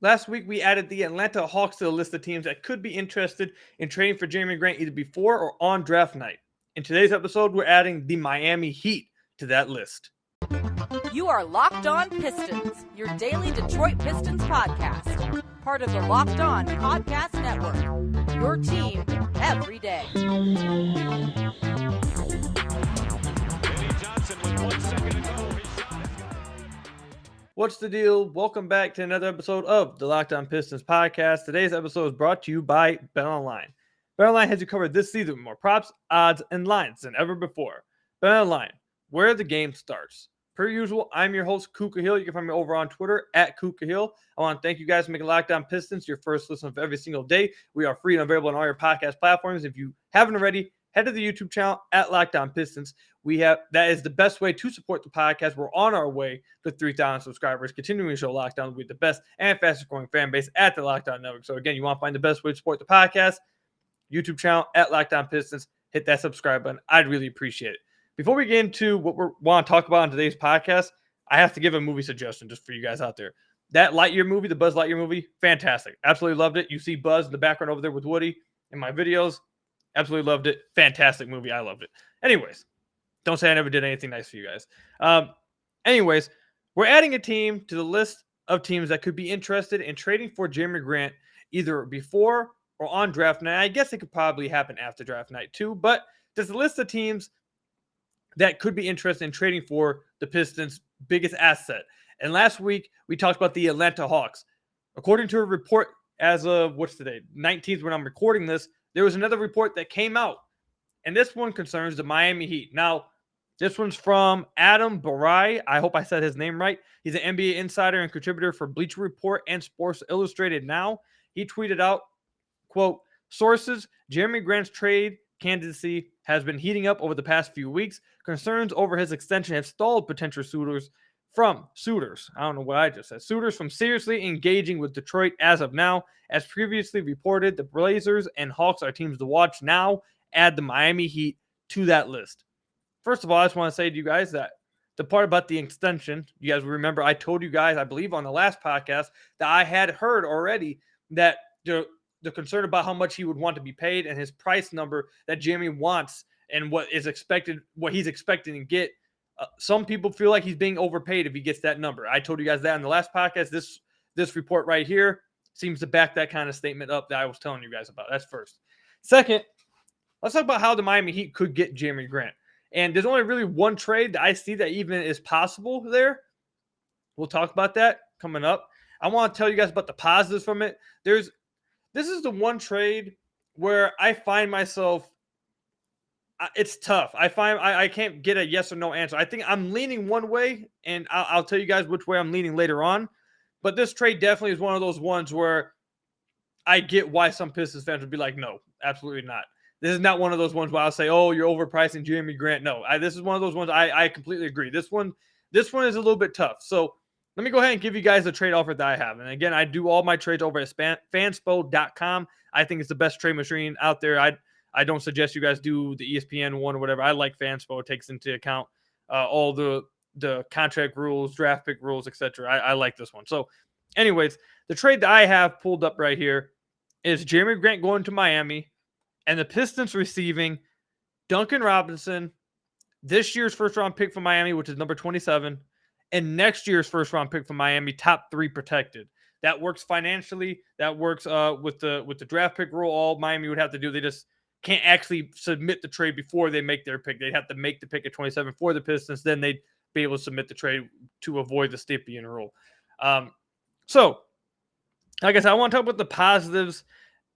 Last week, we added the Atlanta Hawks to the list of teams that could be interested in trading for Jerami Grant either before or on draft night. In today's episode, we're adding the Miami Heat to that list. You are Locked On Pistons, your daily Detroit Pistons podcast. Part of the Locked On Podcast Network. Your team every day. What's the deal? Welcome back to another episode of the Locked On Pistons podcast. Today's episode is brought to you by BetOnline. BetOnline has you covered this season with more props, odds, and lines than ever before. BetOnline, where the game starts. Per usual, I'm your host, Kuka Hill. You can find me over on Twitter at Kuka Hill. I want to thank you guys for making Locked On Pistons your first listen of every single day. We are free and available on all your podcast platforms. If you haven't already, head to the YouTube channel at Locked On Pistons. That is the best way to support the podcast. We're on our way to 3,000 subscribers, continuing to show Locked On with the best and fastest growing fan base at the Locked On Network. So again, you want to find the best way to support the podcast, YouTube channel at Locked On Pistons. Hit that subscribe button. I'd really appreciate it. Before we get into what we want to talk about on today's podcast, I have to give a movie suggestion just for you guys out there. That Lightyear movie, the Buzz Lightyear movie, fantastic. Absolutely loved it. You see Buzz in the background over there with Woody in my videos. Absolutely loved it. Fantastic movie. I loved it. Anyways, don't say I never did anything nice for you guys. Anyways, we're adding a team to the list of teams that could be interested in trading for Jerami Grant either before or on draft night. I guess it could probably happen after draft night too, but there's a list of teams that could be interested in trading for the Pistons' biggest asset. And last week, we talked about the Atlanta Hawks. According to a report as of, what's today, 19th when I'm recording this, there was another report that came out. And this one concerns the Miami Heat. Now, this one's from Adam Barai. I hope I said his name right. He's an NBA insider and contributor for Bleacher Report and Sports Illustrated Now. He tweeted out, quote, sources, Jerami Grant's trade candidacy has been heating up over the past few weeks. Concerns over his extension have stalled potential suitors. I don't know what I just said. Suitors from seriously engaging with Detroit as of now. As previously reported, the Blazers and Hawks are teams to watch now. Add the Miami Heat to that list. First of all, I just want to say to you guys that the part about the extension, you guys remember I told you guys, I believe on the last podcast, that I had heard already that the concern about how much he would want to be paid and his price number that Jerami wants and what he's expecting to get. Some people feel like he's being overpaid if he gets that number. I told you guys that in the last podcast. This report right here seems to back that kind of statement up that I was telling you guys about. That's first. Second, let's talk about how the Miami Heat could get Jerami Grant. And there's only really one trade that I see that even is possible there. We'll talk about that coming up. I want to tell you guys about the positives from it. This is the one trade where I find myself, it's tough. I can't get a yes or no answer. I think I'm leaning one way, and I'll tell you guys which way I'm leaning later on. But this trade definitely is one of those ones where I get why some Pistons fans would be like, no, absolutely not. This is not one of those ones where I'll say, oh, you're overpricing Jerami Grant. No, this is one of those ones I completely agree. This one is a little bit tough. So let me go ahead and give you guys the trade offer that I have. And again, I do all my trades over at fanspo.com. I think it's the best trade machine out there. I don't suggest you guys do the ESPN one or whatever. I like Fanspo. It takes into account all the contract rules, draft pick rules, etc. I like this one. So anyways, the trade that I have pulled up right here is Jerami Grant going to Miami and the Pistons receiving Duncan Robinson, this year's first-round pick from Miami, which is number 27, and next year's first-round pick from Miami, top 3 protected. That works financially. That works with the draft pick rule. All Miami would have to do, they just can't actually submit the trade before they make their pick. They'd have to make the pick at 27 for the Pistons. Then they'd be able to submit the trade to avoid the Stipien rule. So, like I said, I want to talk about the positives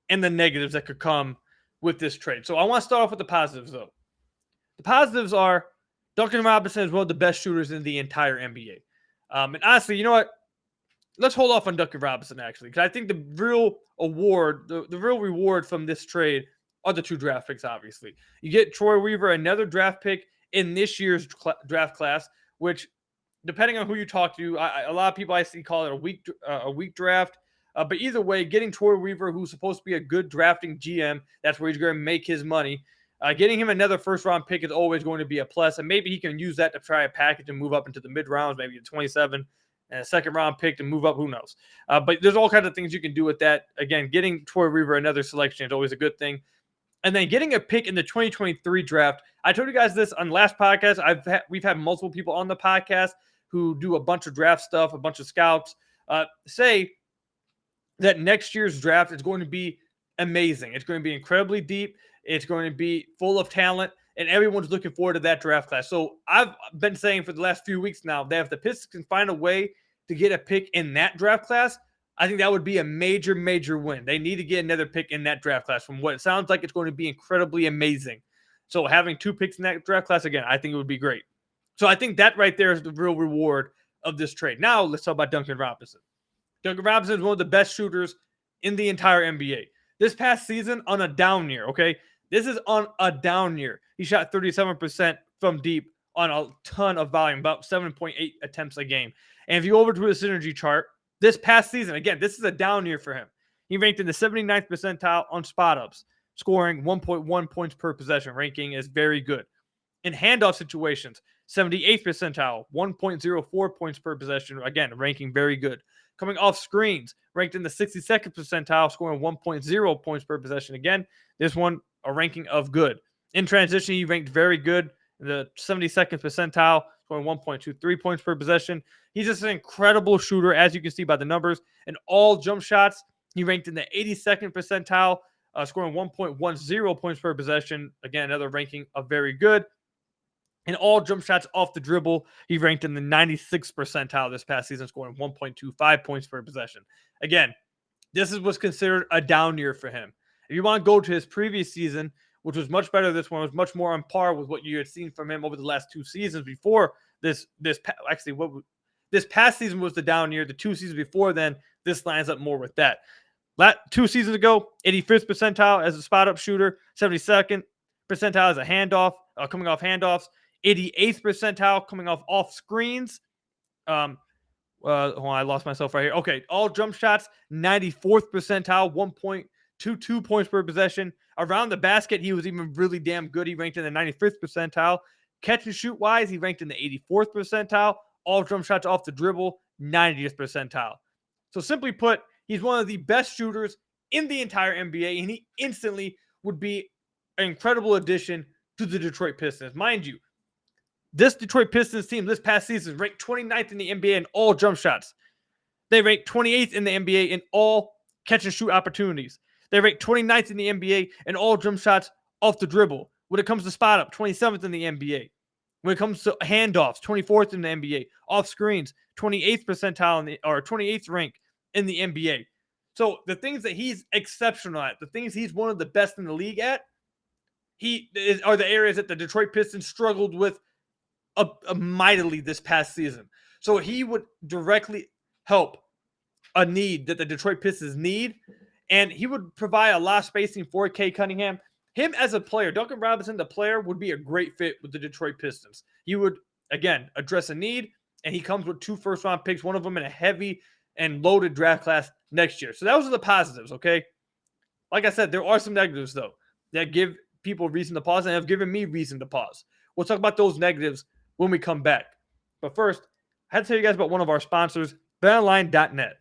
and the negatives that could come with this trade. So I want to start off with the positives, though. The positives are Duncan Robinson is one of the best shooters in the entire NBA. And honestly, you know what? Let's hold off on Duncan Robinson, actually, because I think the real award, the real reward from this trade are the 2 draft picks, obviously. You get Troy Weaver, another draft pick in this year's draft class, which, depending on who you talk to, a lot of people I see call it a weak draft. But either way, getting Troy Weaver, who's supposed to be a good drafting GM, that's where he's going to make his money. Getting him another first-round pick is always going to be a plus, and maybe he can use that to try a package and move up into the mid-rounds, maybe to 27, and a second round pick to move up. Who knows? But there's all kinds of things you can do with that. Again, getting Troy Weaver another selection is always a good thing. And then getting a pick in the 2023 draft. I told you guys this on the last podcast. We've had multiple people on the podcast who do a bunch of draft stuff, a bunch of scouts, say that next year's draft is going to be amazing. It's going to be incredibly deep. It's going to be full of talent, and everyone's looking forward to that draft class. So I've been saying for the last few weeks now that if the Pistons can find a way to get a pick in that draft class, I think that would be a major, major win. They need to get another pick in that draft class. From what it sounds like, it's going to be incredibly amazing. So having 2 picks in that draft class, again, I think it would be great. So I think that right there is the real reward of this trade. Now let's talk about Duncan Robinson. Duncan Robinson is one of the best shooters in the entire NBA. This past season on a down year, okay? This is on a down year. He shot 37% from deep on a ton of volume, about 7.8 attempts a game. And if you go over to the synergy chart, this past season, again, this is a down year for him. He ranked in the 79th percentile on spot-ups, scoring 1.1 points per possession. Ranking is very good. In handoff situations, 78th percentile, 1.04 points per possession. Again, ranking very good. Coming off screens, ranked in the 62nd percentile, scoring 1.0 points per possession. Again, this one, a ranking of good. In transition, he ranked very good in the 72nd percentile, scoring 1.23 points per possession. He's just an incredible shooter, as you can see by the numbers. In all jump shots, he ranked in the 82nd percentile, scoring 1.10 points per possession. Again, another ranking of very good. In all jump shots off the dribble, he ranked in the 96th percentile this past season, scoring 1.25 points per possession. Again, this was considered a down year for him. If you want to go to his previous season, which was much better, this one was much more on par with what you had seen from him over the last 2 seasons before this past season was the down year. The 2 seasons before then, this lines up more with that. 2 seasons ago, 85th percentile as a spot-up shooter, 72nd percentile as a handoff, coming off handoffs, 88th percentile coming off screens. Hold on, I lost myself right here. Okay, all jump shots, 94th percentile, 1.22 points per possession. Around the basket, he was even really damn good. He ranked in the 95th percentile. Catch and shoot wise, he ranked in the 84th percentile. All jump shots off the dribble, 90th percentile. So simply put, he's one of the best shooters in the entire NBA, and he instantly would be an incredible addition to the Detroit Pistons. Mind you, this Detroit Pistons team this past season ranked 29th in the NBA in all jump shots. They ranked 28th in the NBA in all catch and shoot opportunities. They ranked 29th in the NBA in all jump shots off the dribble. When it comes to spot up, 27th in the NBA. When it comes to handoffs, 24th in the NBA. Off screens, 28th percentile or 28th rank in the NBA. So the things that he's exceptional at, the things he's one of the best in the league at, are the areas that the Detroit Pistons struggled with mightily this past season. So he would directly help a need that the Detroit Pistons need, and he would provide a lot of spacing for Cade Cunningham. Him as a player, Duncan Robinson, the player, would be a great fit with the Detroit Pistons. He would, again, address a need, and he comes with 2 first-round picks, one of them in a heavy and loaded draft class next year. So those are the positives, okay? Like I said, there are some negatives, though, that give people reason to pause and have given me reason to pause. We'll talk about those negatives when we come back. But first, I had to tell you guys about one of our sponsors, BetOnline.net.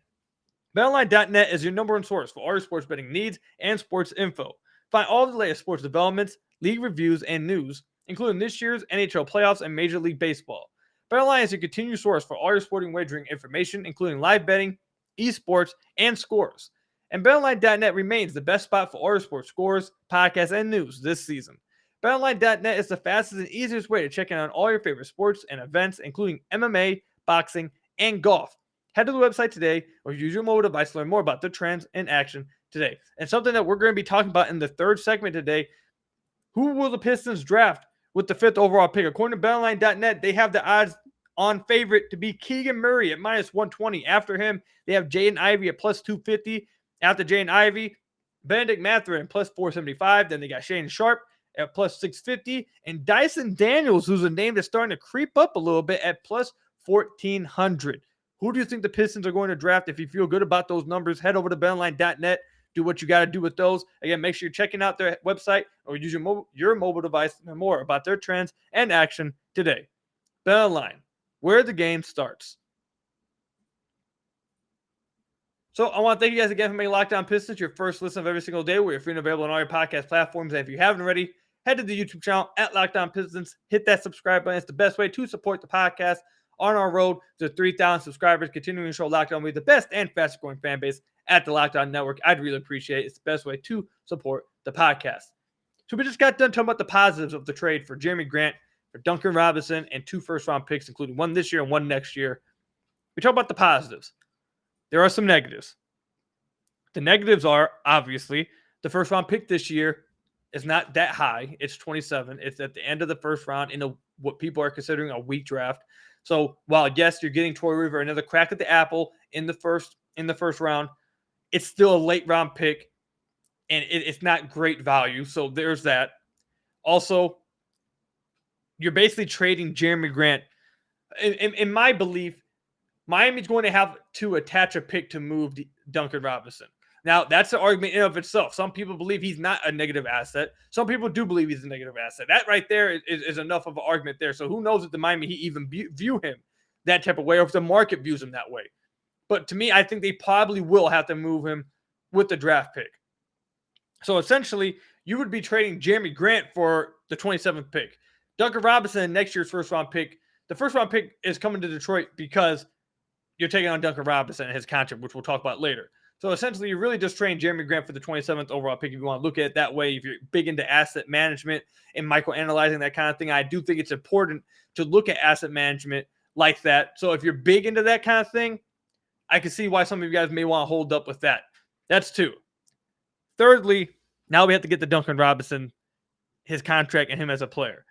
BetOnline.net is your number 1 source for all your sports betting needs and sports info. Find all the latest sports developments, league reviews, and news, including this year's NHL playoffs and Major League Baseball. BetOnline is your continued source for all your sporting wagering information, including live betting, esports, and scores. And BetOnline.net remains the best spot for all your sports scores, podcasts, and news this season. BetOnline.net is the fastest and easiest way to check in on all your favorite sports and events, including MMA, boxing, and golf. Head to the website today or use your mobile device to learn more about the trends in action today. And something that we're going to be talking about in the 3rd segment today, who will the Pistons draft with the 5th overall pick? According to BetOnline.net, they have the odds on favorite to be Keegan Murray at -120. After him, they have Jaden Ivey at +250. After Jaden Ivey, Benedict Mathurin +475. Then they got Shane Sharp at +650. And Dyson Daniels, who's a name that's starting to creep up a little bit, at +1400. Who do you think the Pistons are going to draft? If you feel good about those numbers, head over to BetOnline.net. Do what you got to do with those. Again, make sure you're checking out their website or use your mobile device to learn more about their trends and action today. BetOnline, where the game starts. So I want to thank you guys again for making Locked On Pistons your first listen of every single day. We're free and available on all your podcast platforms. And if you haven't already, head to the YouTube channel at Locked On Pistons. Hit that subscribe button. It's the best way to support the podcast on our road to 3,000 subscribers, continuing to show Locked On with the best and fastest growing fan base at the Locked On Network. I'd really appreciate it. It's the best way to support the podcast. So we just got done talking about the positives of the trade for Jerami Grant, for Duncan Robinson, and 2 first-round picks, including one this year and one next year. We talk about the positives. There are some negatives. The negatives are, obviously, the first-round pick this year is not that high. It's 27. It's at the end of the first round in what people are considering a weak draft. So while, yes, you're getting Troy Weaver another crack at the apple in the first round, it's still a late-round pick, and it's not great value. So there's that. Also, you're basically trading Jerami Grant. In my belief, Miami's going to have to attach a pick to move Duncan Robinson. Now, that's an argument in of itself. Some people believe he's not a negative asset. Some people do believe he's a negative asset. That right there is enough of an argument there. So who knows if the Miami Heat even view him that type of way, or if the market views him that way. But to me, I think they probably will have to move him with the draft pick. So essentially, you would be trading Jerami Grant for the 27th pick. Duncan Robinson, next year's first-round pick. The first-round pick is coming to Detroit because you're taking on Duncan Robinson and his contract, which we'll talk about later. So essentially, you're really just trading Jerami Grant for the 27th overall pick if you want to look at it that way. If you're big into asset management and microanalyzing that kind of thing, I do think it's important to look at asset management like that. So if you're big into that kind of thing, I can see why some of you guys may want to hold up with that. That's 2. Thirdly, now we have to get to Duncan Robinson, his contract, and him as a player.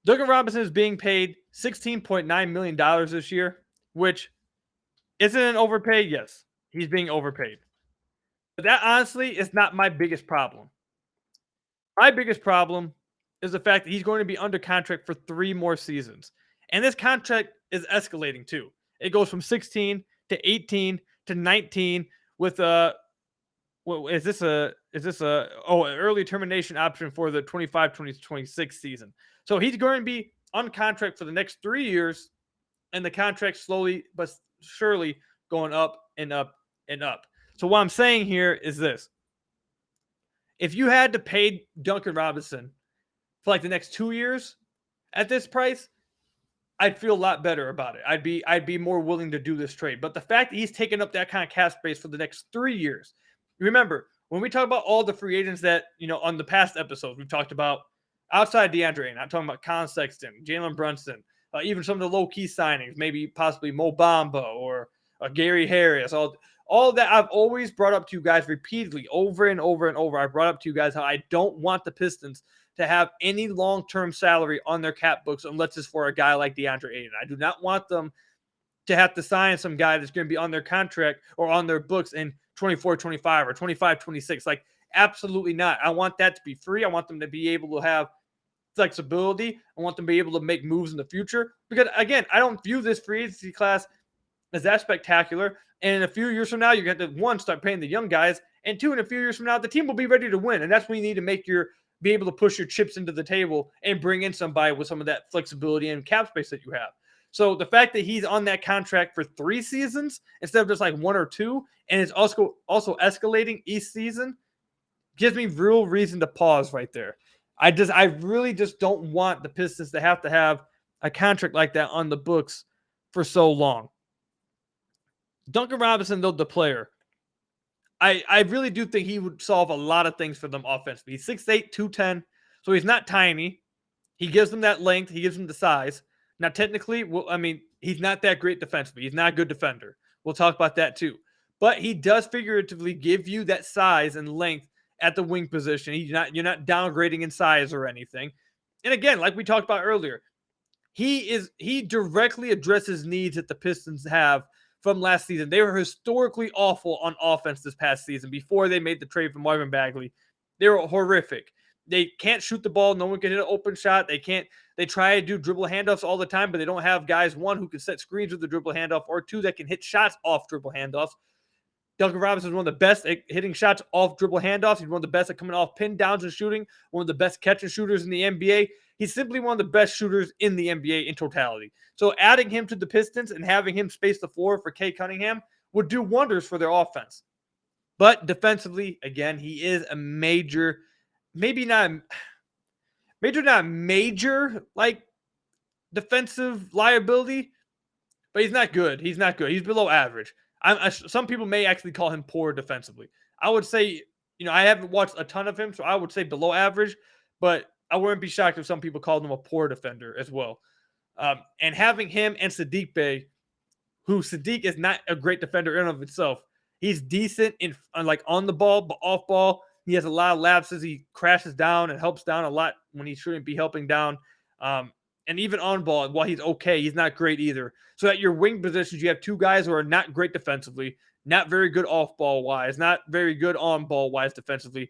Duncan Robinson is being paid $16.9 million this year, which isn't an overpay. Yes, he's being overpaid. But that, honestly, is not my biggest problem. My biggest problem is the fact that he's going to be under contract for 3 more seasons. And this contract is escalating, too. It goes from 16 to 18 to 19 with an early termination option for the 25-26 season. So he's going to be on contract for the next 3 years, and the contract slowly but surely going up and up and up. So what I'm saying here is this. If you had to pay Duncan Robinson for like the next 2 years at this price, I'd feel a lot better about it. I'd be more willing to do this trade. But the fact that he's taking up that kind of cap space for the next 3 years. Remember, when we talk about all the free agents that, on the past episodes, we've talked about outside DeAndre Ayton, I'm talking about Colin Sexton, Jalen Brunson, even some of the low-key signings, maybe possibly Mo Bamba or Gary Harris, all that I've always brought up to you guys repeatedly over and over and over. I brought up to you guys how I don't want the Pistons to have any long-term salary on their cap books unless it's for a guy like DeAndre Ayton. I do not want them to have to sign some guy that's going to be on their contract or on their books in 24-25 or 25-26. Like, absolutely not. I want that to be free. I want them to be able to have flexibility. I want them to be able to make moves in the future. Because, again, I don't view this free agency class as that spectacular. And in a few years from now, you're going to, 1, start paying the young guys. And 2, in a few years from now, the team will be ready to win. And that's when you need to be able to push your chips into the table and bring in somebody with some of that flexibility and cap space that you have. So the fact that he's on that contract for 3 seasons instead of just like 1 or 2, and it's also escalating each season, gives me real reason to pause right there. I really just don't want the Pistons to have a contract like that on the books for so long. Duncan Robinson, though, the player, I really do think he would solve a lot of things for them offensively. He's 6'8", 210, so he's not tiny. He gives them that length. He gives them the size. Now, technically, he's not that great defensively. He's not a good defender. We'll talk about that too. But he does figuratively give you that size and length at the wing position. You're not downgrading in size or anything. And again, like we talked about earlier, he directly addresses needs that the Pistons have from last season. They were historically awful on offense this past season before they made the trade for Marvin Bagley. They were horrific. They can't shoot the ball. No one can hit an open shot. They try to do dribble handoffs all the time, but they don't have guys, 1, who can set screens with the dribble handoff, or 2, that can hit shots off dribble handoffs. Duncan Robinson is one of the best at hitting shots off dribble handoffs. He's one of the best at coming off pin downs and shooting, one of the best catch and shooters in the NBA. He's simply one of the best shooters in the NBA in totality. So adding him to the Pistons and having him space the floor for Kay Cunningham would do wonders for their offense. But defensively, again, he is a major, not major, like defensive liability, but he's not good. He's not good. He's below average. Some people may actually call him poor defensively. I would say, I haven't watched a ton of him, so I would say below average, but I wouldn't be shocked if some people called him a poor defender as well. And having him and Saddiq Bey, who Saddiq is not a great defender in and of itself. He's decent like on the ball, but off ball, he has a lot of lapses. He crashes down and helps down a lot when he shouldn't be helping down. And even on ball, while he's okay, he's not great either. So at your wing positions, you have two guys who are not great defensively, not very good off ball wise, not very good on ball wise defensively.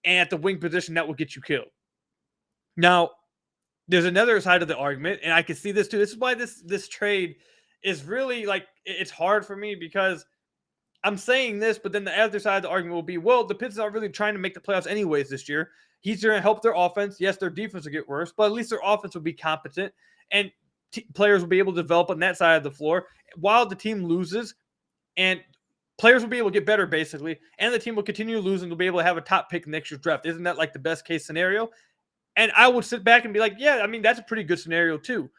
And at the wing position, that will get you killed. Now, there's another side of the argument, and I can see this too. This is why this trade is really like, it's hard for me because I'm saying this, but then the other side of the argument will be, well, the Pistons aren't really trying to make the playoffs anyways this year. He's going to help their offense. Yes, their defense will get worse, but at least their offense will be competent, and players will be able to develop on that side of the floor while the team loses, and players will be able to get better, basically, and the team will continue to lose and they'll be able to have a top pick next year's draft. Isn't that like the best case scenario? And I would sit back and be like, yeah, I mean, that's a pretty good scenario too.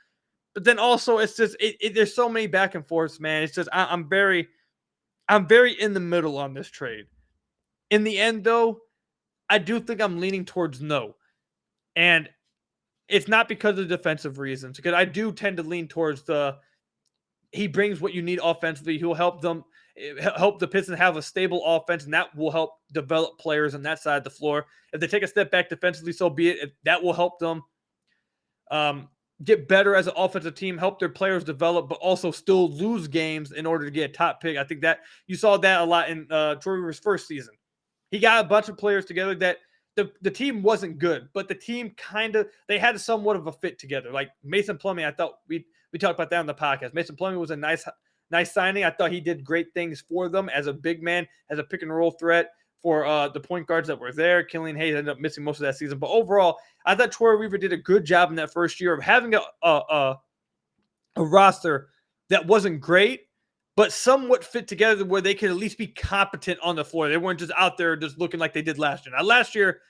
But then also, it's just there's so many back and forths, man. It's just I'm very in the middle on this trade. In the end, though, I do think I'm leaning towards no. And it's not because of defensive reasons, because I do tend to lean towards he brings what you need offensively. He'll help the Pistons have a stable offense, and that will help develop players on that side of the floor. If they take a step back defensively, so be it. That will help them get better as an offensive team, help their players develop, but also still lose games in order to get a top pick. I think that you saw that a lot in Troy Weaver's first season. He got a bunch of players together that the team wasn't good, but the team they had somewhat of a fit together. Like Mason Plumlee, I thought we talked about that on the podcast. Mason Plumlee was a nice signing. I thought he did great things for them as a big man, as a pick and roll threat for the point guards that were there. Killian Hayes ended up missing most of that season. But overall, I thought Troy Weaver did a good job in that first year of having a roster that wasn't great, but somewhat fit together where they could at least be competent on the floor. They weren't just out there just looking like they did last year. Now, last year,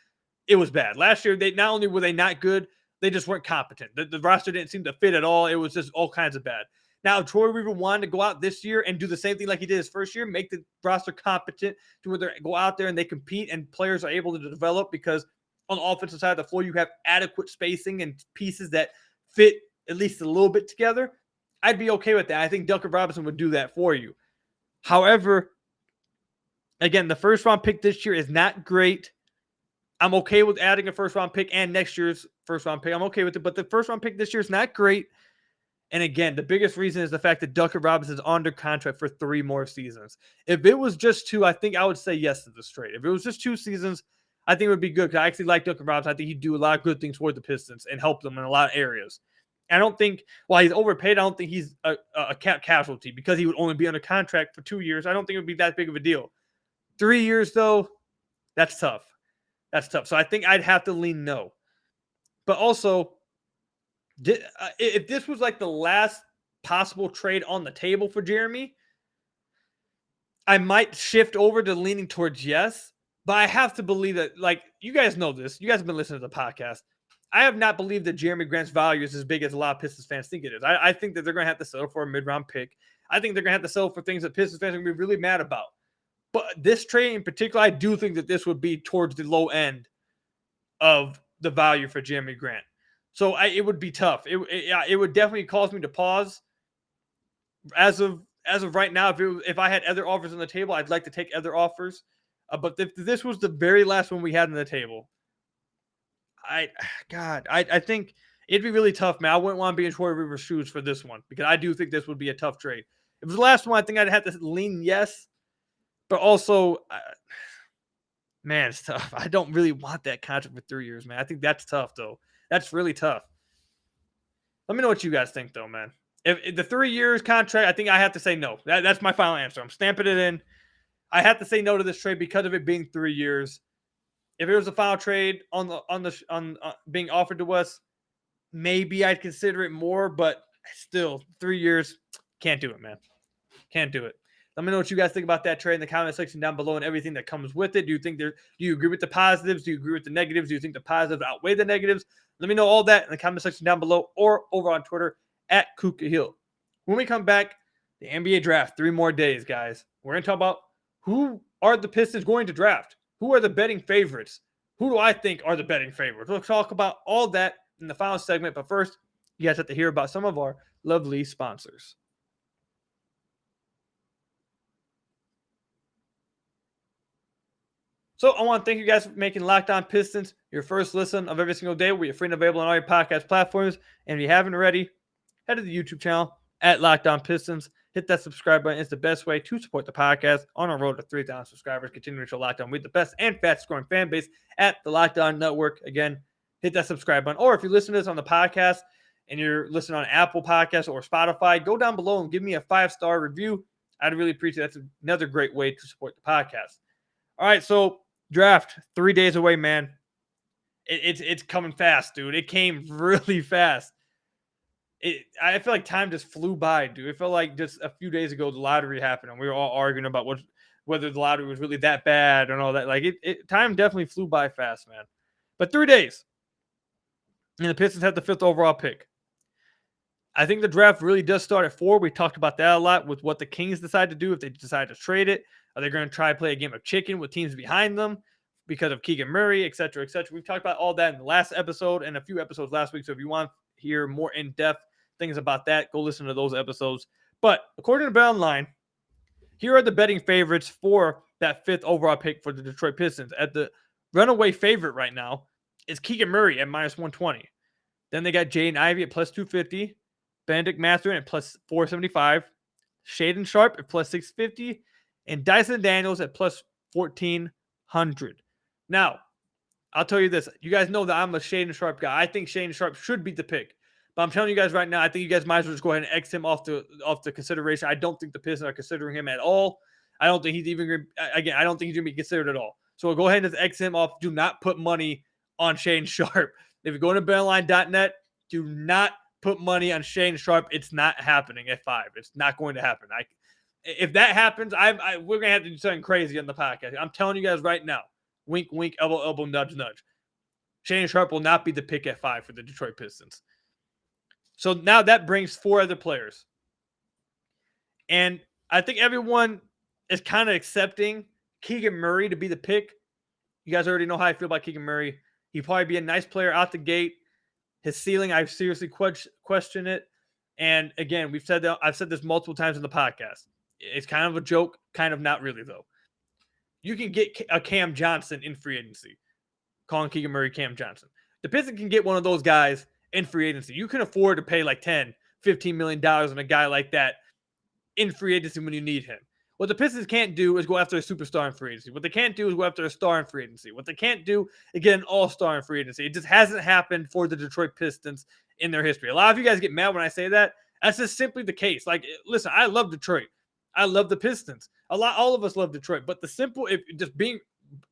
it was bad. Last year, they not only were they not good, they just weren't competent. The roster didn't seem to fit at all. It was just all kinds of bad. Now, if Troy Weaver wanted to go out this year and do the same thing like he did his first year, make the roster competent to where they go out there and they compete and players are able to develop because on the offensive side of the floor, you have adequate spacing and pieces that fit at least a little bit together, I'd be okay with that. I think Duncan Robinson would do that for you. However, again, the first round pick this year is not great. I'm okay with adding a first round pick and next year's first round pick. I'm okay with it, but the first round pick this year is not great. And again, the biggest reason is the fact that Duncan Robinson is under contract for 3 more seasons. If it was just 2, I think I would say yes to this trade. If it was just 2 seasons, I think it would be good because I actually like Duncan Robinson. I think he'd do a lot of good things for the Pistons and help them in a lot of areas. I don't think, while he's overpaid, I don't think he's a cap casualty because he would only be under contract for 2 years. I don't think it would be that big of a deal. 3 years, though, that's tough. That's tough. So I think I'd have to lean no. But also, if this was like the last possible trade on the table for Jerami, I might shift over to leaning towards yes. But I have to believe that, like, you guys know this. You guys have been listening to the podcast. I have not believed that Jerami Grant's value is as big as a lot of Pistons fans think it is. I think that they're going to have to settle for a mid-round pick. I think they're going to have to settle for things that Pistons fans are going to be really mad about. But this trade in particular, I do think that this would be towards the low end of the value for Jerami Grant. So it would be tough. It would definitely cause me to pause. As of right now, if I had other offers on the table, I'd like to take other offers. But if this was the very last one we had on the table, I think it'd be really tough, man. I wouldn't want to be in Troy Weaver's shoes for this one because I do think this would be a tough trade. If it was the last one, I think I'd have to lean yes. But also, man, it's tough. I don't really want that contract for 3 years, man. I think that's tough, though. That's really tough. Let me know what you guys think, though, man. If the 3 years contract, I think I have to say no. That's my final answer. I'm stamping it in. I have to say no to this trade because of it being 3 years. If it was a final trade on being offered to us, maybe I'd consider it more. But still, 3 years, can't do it, man. Can't do it. Let me know what you guys think about that trade in the comment section down below and everything that comes with it. Do you agree with the positives? Do you agree with the negatives? Do you think the positives outweigh the negatives? Let me know all that in the comment section down below or over on Twitter at Kuka Hill. When we come back, the NBA draft, 3 more days, guys. We're going to talk about who are the Pistons going to draft? Who are the betting favorites? Who do I think are the betting favorites? We'll talk about all that in the final segment. But first, you guys have to hear about some of our lovely sponsors. So I want to thank you guys for making Locked On Pistons your first listen of every single day. We're free and available on all your podcast platforms. And if you haven't already, head to the YouTube channel at Locked On Pistons. Hit that subscribe button. It's the best way to support the podcast on our road to 3,000 subscribers. Continuing to show Locked On with the best and fastest growing fan base at the Locked On Network. Again, hit that subscribe button. Or if you listen to this on the podcast and you're listening on Apple Podcasts or Spotify, go down below and give me a 5-star review. I'd really appreciate it. That's another great way to support the podcast. All right, so draft 3 days away, man. It's coming fast, dude. It came really fast. I feel like time just flew by, dude. It felt like just a few days ago the lottery happened, and we were all arguing about whether the lottery was really that bad and all that. Like time definitely flew by fast, man. But 3 days, and the Pistons had the 5th overall pick. I think the draft really does start at 4. We talked about that a lot with what the Kings decide to do if they decide to trade it. Are they going to try to play a game of chicken with teams behind them because of Keegan Murray, et cetera, et cetera? We've talked about all that in the last episode and a few episodes last week. So if you want to hear more in-depth things about that, go listen to those episodes. But according to BetOnline, here are the betting favorites for that 5th overall pick for the Detroit Pistons. At the runaway favorite right now is Keegan Murray at -120. Then they got Jaden Ivey at +250. Benedict Mathurin at +475. Shaedon Sharpe at +650. And Dyson Daniels at +1,400. Now, I'll tell you this. You guys know that I'm a Shaedon Sharpe guy. I think Shaedon Sharpe should be the pick. But I'm telling you guys right now, I think you guys might as well just go ahead and X him off the consideration. I don't think the Pistons are considering him at all. I don't think he's even again, I don't think he's going to be considered at all. So we'll go ahead and just X him off. Do not put money on Shaedon Sharpe. If you go to betonline.net, do not put money on Shaedon Sharpe. It's not happening at 5. It's not going to happen. If that happens, we're going to have to do something crazy on the podcast. I'm telling you guys right now. Wink, wink, elbow, elbow, nudge, nudge. Shaedon Sharpe will not be the pick at 5 for the Detroit Pistons. So now that brings 4 other players. And I think everyone is kind of accepting Keegan Murray to be the pick. You guys already know how I feel about Keegan Murray. He'd probably be a nice player out the gate. His ceiling, I seriously question it. And again, I've said this multiple times in the podcast. It's kind of a joke, kind of not really, though. You can get a Cam Johnson in free agency. Calling Keegan Murray Cam Johnson. The Pistons can get one of those guys in free agency. You can afford to pay like $10, $15 million on a guy like that in free agency when you need him. What the Pistons can't do is go after a superstar in free agency. What they can't do is go after a star in free agency. What they can't do is get an all-star in free agency. It just hasn't happened for the Detroit Pistons in their history. A lot of you guys get mad when I say that. That's just simply the case. Like, listen, I love Detroit. I love the Pistons. All of us love Detroit. But if just being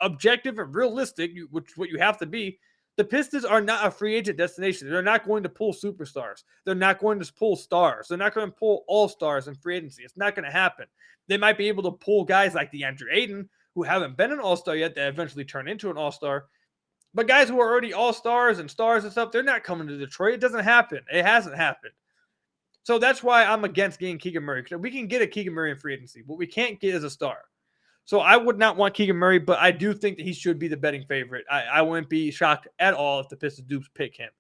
objective and realistic, which what you have to be, the Pistons are not a free agent destination. They're not going to pull superstars. They're not going to pull stars. They're not going to pull all-stars in free agency. It's not going to happen. They might be able to pull guys like DeAndre Ayton, who haven't been an all-star yet, that eventually turn into an all-star. But guys who are already all-stars and stars and stuff, they're not coming to Detroit. It doesn't happen. It hasn't happened. So that's why I'm against getting Keegan Murray. We can get a Keegan Murray in free agency. What we can't get is a star. So I would not want Keegan Murray, but I do think that he should be the betting favorite. I wouldn't be shocked at all if the Pistons do pick him.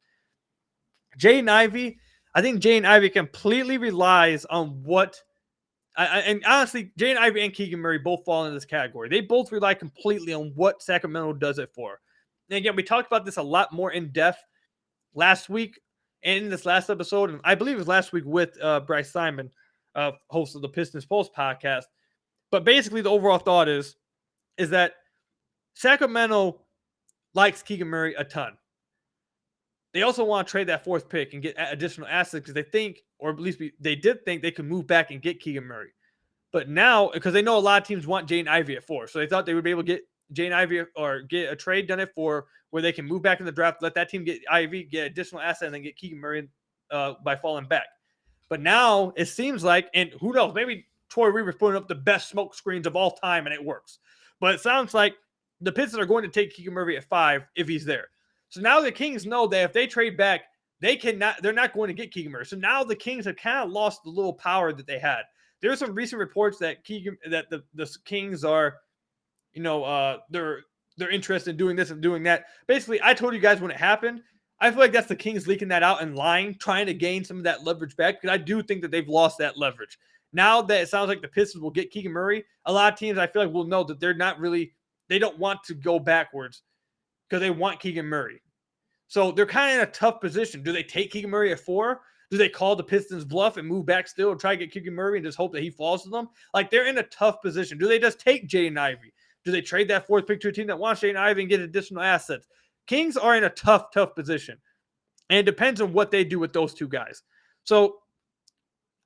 Jaden Ivey, I think Jaden Ivey completely relies on what and honestly, Jaden Ivey and Keegan Murray both fall into this category. They both rely completely on what Sacramento does it for. And again, we talked about this a lot more in depth last week and in this last episode, and I believe it was last week with Bryce Simon, host of the Pistons Pulse podcast. But basically, the overall thought is that Sacramento likes Keegan Murray a ton. They also want to trade that 4th pick and get additional assets because they think, or at least they did think, they could move back and get Keegan Murray. But now, because they know a lot of teams want Jaden Ivey at 4, so they thought they would be able to get Jaden Ivey or get a trade done at 4 where they can move back in the draft, let that team get Ivey, get additional assets, and then get Keegan Murray by falling back. But now it seems like, and who knows, maybe Troy Weaver's putting up the best smoke screens of all time, and it works. But it sounds like the Pistons are going to take Keegan Murray at 5 if he's there. So now the Kings know that if they trade back, they're not going to get Keegan Murray. So now the Kings have kind of lost the little power that they had. There are some recent reports that the Kings are, they're interested in doing this and doing that. Basically, I told you guys when it happened, I feel like that's the Kings leaking that out and lying, trying to gain some of that leverage back, because I do think that they've lost that leverage. Now that it sounds like the Pistons will get Keegan Murray, a lot of teams I feel like will know that they don't want to go backwards because they want Keegan Murray. So they're kind of in a tough position. Do they take Keegan Murray at 4? Do they call the Pistons bluff and move back still and try to get Keegan Murray and just hope that he falls to them? Like, they're in a tough position. Do they just take Jaden Ivey? Do they trade that 4th pick to a team that wants Jaden Ivey and get additional assets? Kings are in a tough position. And it depends on what they do with those two guys. So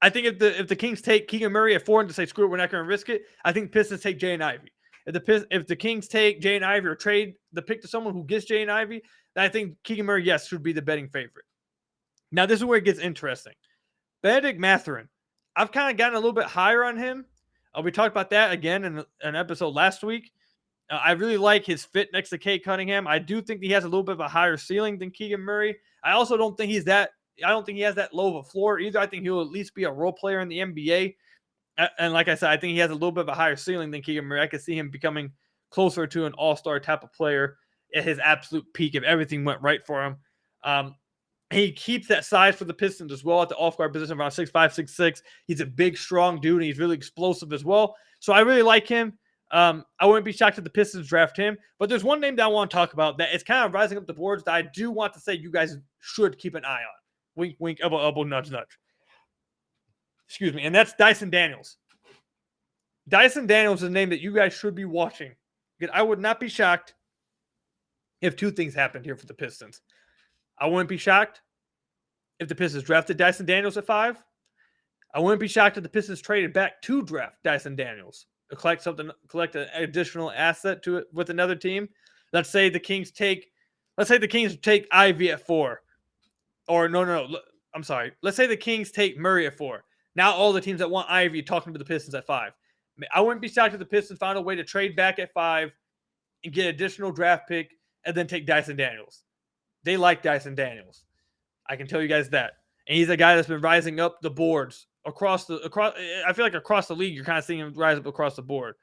I think if the Kings take Keegan Murray at 4 and just say, screw it, we're not going to risk it, I think Pistons take Jaden Ivey. If the Kings take Jaden Ivey or trade the pick to someone who gets Jaden Ivey, then I think Keegan Murray, yes, should be the betting favorite. Now, this is where it gets interesting. Benedict Mathurin. I've kind of gotten a little bit higher on him. We talked about that again in an episode last week. I really like his fit next to Cade Cunningham. I do think he has a little bit of a higher ceiling than Keegan Murray. I also don't think he has that low of a floor either. I think he'll at least be a role player in the NBA. And like I said, I think he has a little bit of a higher ceiling than Keegan Murray. I could see him becoming closer to an all-star type of player at his absolute peak if everything went right for him. He keeps that size for the Pistons as well at the off-guard position, around 6'5", 6'6". He's a big, strong dude, and he's really explosive as well. So I really like him. I wouldn't be shocked if the Pistons draft him. But there's one name that I want to talk about that is kind of rising up the boards that I do want to say you guys should keep an eye on. Wink, wink, elbow, elbow, nudge, nudge. Excuse me. And that's Dyson Daniels. Dyson Daniels is a name that you guys should be watching. Because I would not be shocked if 2 things happened here for the Pistons. I wouldn't be shocked if the Pistons drafted Dyson Daniels at 5. I wouldn't be shocked if the Pistons traded back to draft Dyson Daniels. Collect an additional asset to it with another team. Let's say the Kings take Ivy at 4. Or no. I'm sorry. Let's say the Kings take Murray at 4. Now all the teams that want Ivy talking to the Pistons at 5. I wouldn't be shocked if the Pistons found a way to trade back at 5 and get additional draft pick and then take Dyson Daniels. They like Dyson Daniels. I can tell you guys that. And he's a guy that's been rising up the boards across. I feel like across the league, you're kind of seeing him rise up across the board.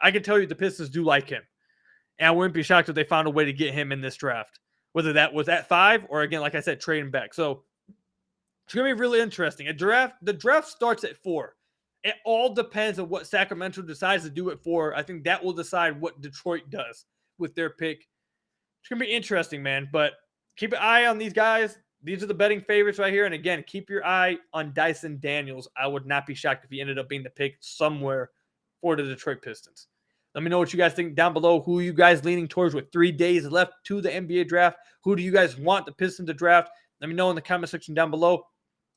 I can tell you the Pistons do like him. And I wouldn't be shocked if they found a way to get him in this draft. Whether that was at 5 or, again, like I said, trade him back. So it's going to be really interesting. The draft starts at 4. It all depends on what Sacramento decides to do at 4. I think that will decide what Detroit does with their pick. It's going to be interesting, man. But keep an eye on these guys. These are the betting favorites right here. And again, keep your eye on Dyson Daniels. I would not be shocked if he ended up being the pick somewhere for the Detroit Pistons. Let me know what you guys think down below. Who are you guys leaning towards with 3 days left to the NBA draft? Who do you guys want the Pistons to draft? Let me know in the comment section down below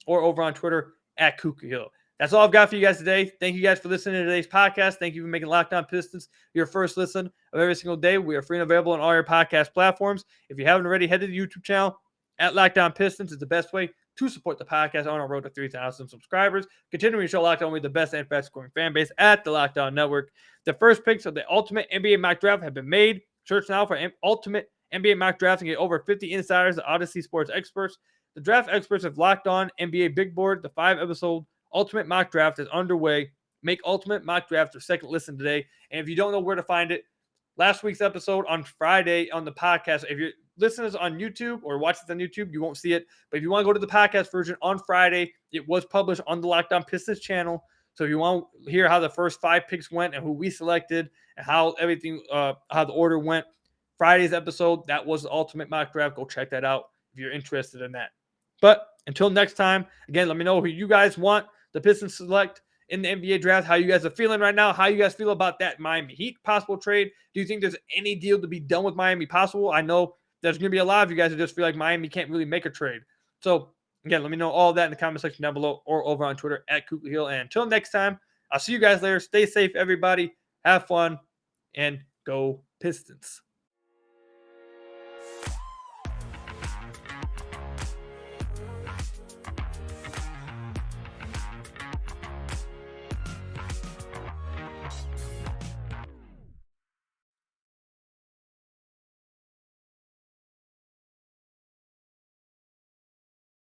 or over on Twitter at KukaHill. That's all I've got for you guys today. Thank you guys for listening to today's podcast. Thank you for making Locked On Pistons your first listen of every single day. We are free and available on all your podcast platforms. If you haven't already, head to the YouTube channel at Locked On Pistons. It's the best way to support the podcast on our road to 3,000 subscribers. Continuing to show Locked On with the best and fastest growing fan base at the Locked On Network. The first picks of the Ultimate NBA Mock Draft have been made. Search now for Ultimate NBA Mock Draft and get over 50 insiders, the Odyssey Sports experts. The draft experts have Locked On NBA Big Board. The 5-episode Ultimate Mock Draft is underway. Make Ultimate Mock Draft your second listen today. And if you don't know where to find it, last week's episode on Friday on the podcast, if you're listeners on YouTube or watch this on YouTube, you won't see it. But if you want to go to the podcast version on Friday, it was published on the Locked On Pistons channel. So if you want to hear how the first 5 picks went and who we selected and how everything, how the order went, Friday's episode, that was the Ultimate Mock Draft. Go check that out if you're interested in that. But until next time, again, let me know who you guys want the Pistons select in the NBA draft, how you guys are feeling right now, how you guys feel about that Miami Heat possible trade. Do you think there's any deal to be done with Miami possible? I know there's going to be a lot of you guys who just feel like Miami can't really make a trade. So, again, let me know all that in the comment section down below or over on Twitter at KukaHill. And until next time, I'll see you guys later. Stay safe, everybody. Have fun, and go Pistons.